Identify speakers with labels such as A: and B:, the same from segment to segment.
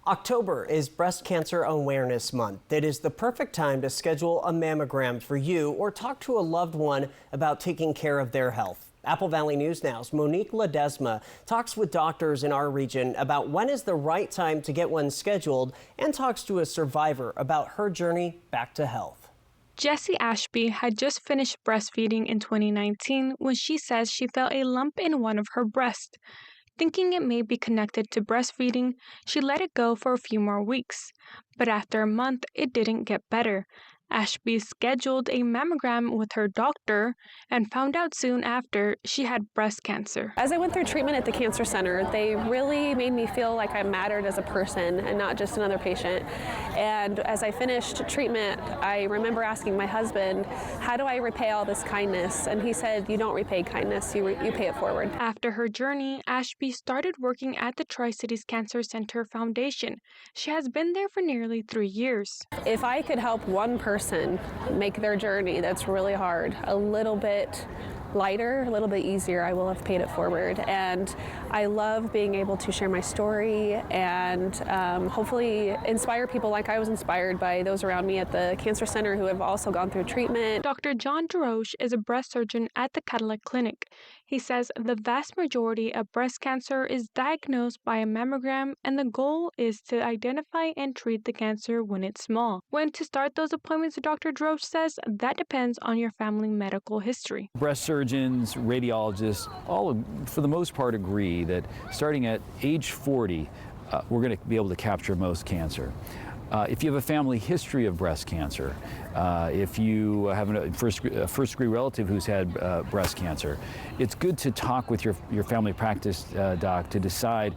A: October is Breast Cancer Awareness Month. It is the perfect time to schedule a mammogram for you or talk to a loved one about taking care of their health. Apple Valley News Now's Monique Ledesma talks with doctors in our region about when is the right time to get one scheduled and talks to a survivor about her journey back to health.
B: Jessie Ashby had just finished breastfeeding in 2019 when she says she felt a lump in one of her breasts. Thinking it may be connected to breastfeeding, she let it go for a few more weeks. But after a month, it didn't get better. Ashby scheduled a mammogram with her doctor and found out soon after she had breast cancer.
C: As I went through treatment at the cancer center, they really made me feel like I mattered as a person and not just another patient. And as I finished treatment, I remember asking my husband, how do I repay all this kindness? And he said, you don't repay kindness, you pay it forward.
B: After her journey, Ashby started working at the Tri-Cities Cancer Center Foundation. She has been there for nearly 3 years.
C: If I could help one person make their journey that's really hard a little bit lighter, a little bit easier, I will have paid it forward. And I love being able to share my story and hopefully inspire people like I was inspired by those around me at the cancer center who have also gone through treatment.
B: Dr. John DeRoche is a breast surgeon at the Kadlec clinic. He says the vast majority of breast cancer is diagnosed by a mammogram, and the goal is to identify and treat the cancer when it's small. When to start those appointments, Dr. DeRoche says that depends on your family medical history.
D: Breast surgeons, radiologists, all for the most part agree that starting at age 40, we're going to be able to capture most cancer. If you have a family history of breast cancer, if you have a first-degree relative who's had breast cancer, it's good to talk with your family practice doc to decide,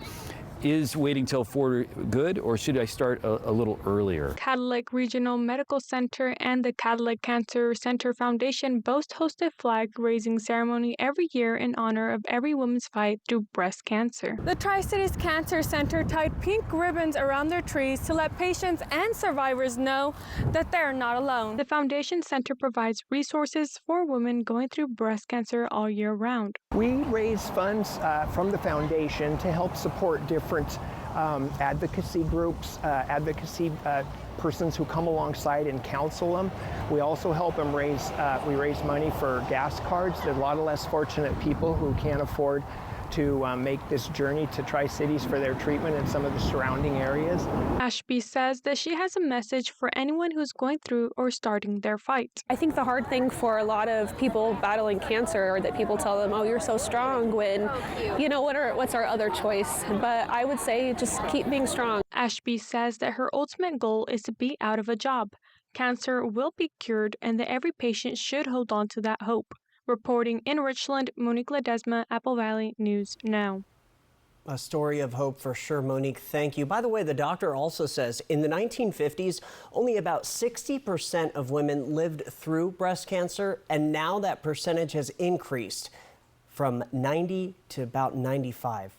D: is waiting till 40 good, or should I start a little earlier?
B: Kadlec Regional Medical Center and the Kadlec Cancer Center Foundation both host a flag-raising ceremony every year in honor of every woman's fight through breast cancer.
E: The Tri-Cities Cancer Center tied pink ribbons around their trees to let patients and survivors know that they're not alone.
B: The Foundation Center provides resources for women going through breast cancer all year round.
F: We raise funds from the foundation to help support different advocacy groups, persons who come alongside and counsel them. We also help them raise money for gas cards. There's a lot of less fortunate people who can't afford to make this journey to Tri-Cities for their treatment in some of the surrounding areas.
B: Ashby says that she has a message for anyone who's going through or starting their fight.
C: I think the hard thing for a lot of people battling cancer or that people tell them, oh, you're so strong, when, you know, what's our other choice? But I would say just keep being strong.
B: Ashby says that her ultimate goal is to be out of a job. Cancer will be cured and that every patient should hold on to that hope. Reporting in Richland, Monique Ledesma, Apple Valley News Now.
A: A story of hope for sure, Monique. Thank you. By the way, the doctor also says in the 1950s, only about 60% of women lived through breast cancer, and now that percentage has increased from 90 to about 95%.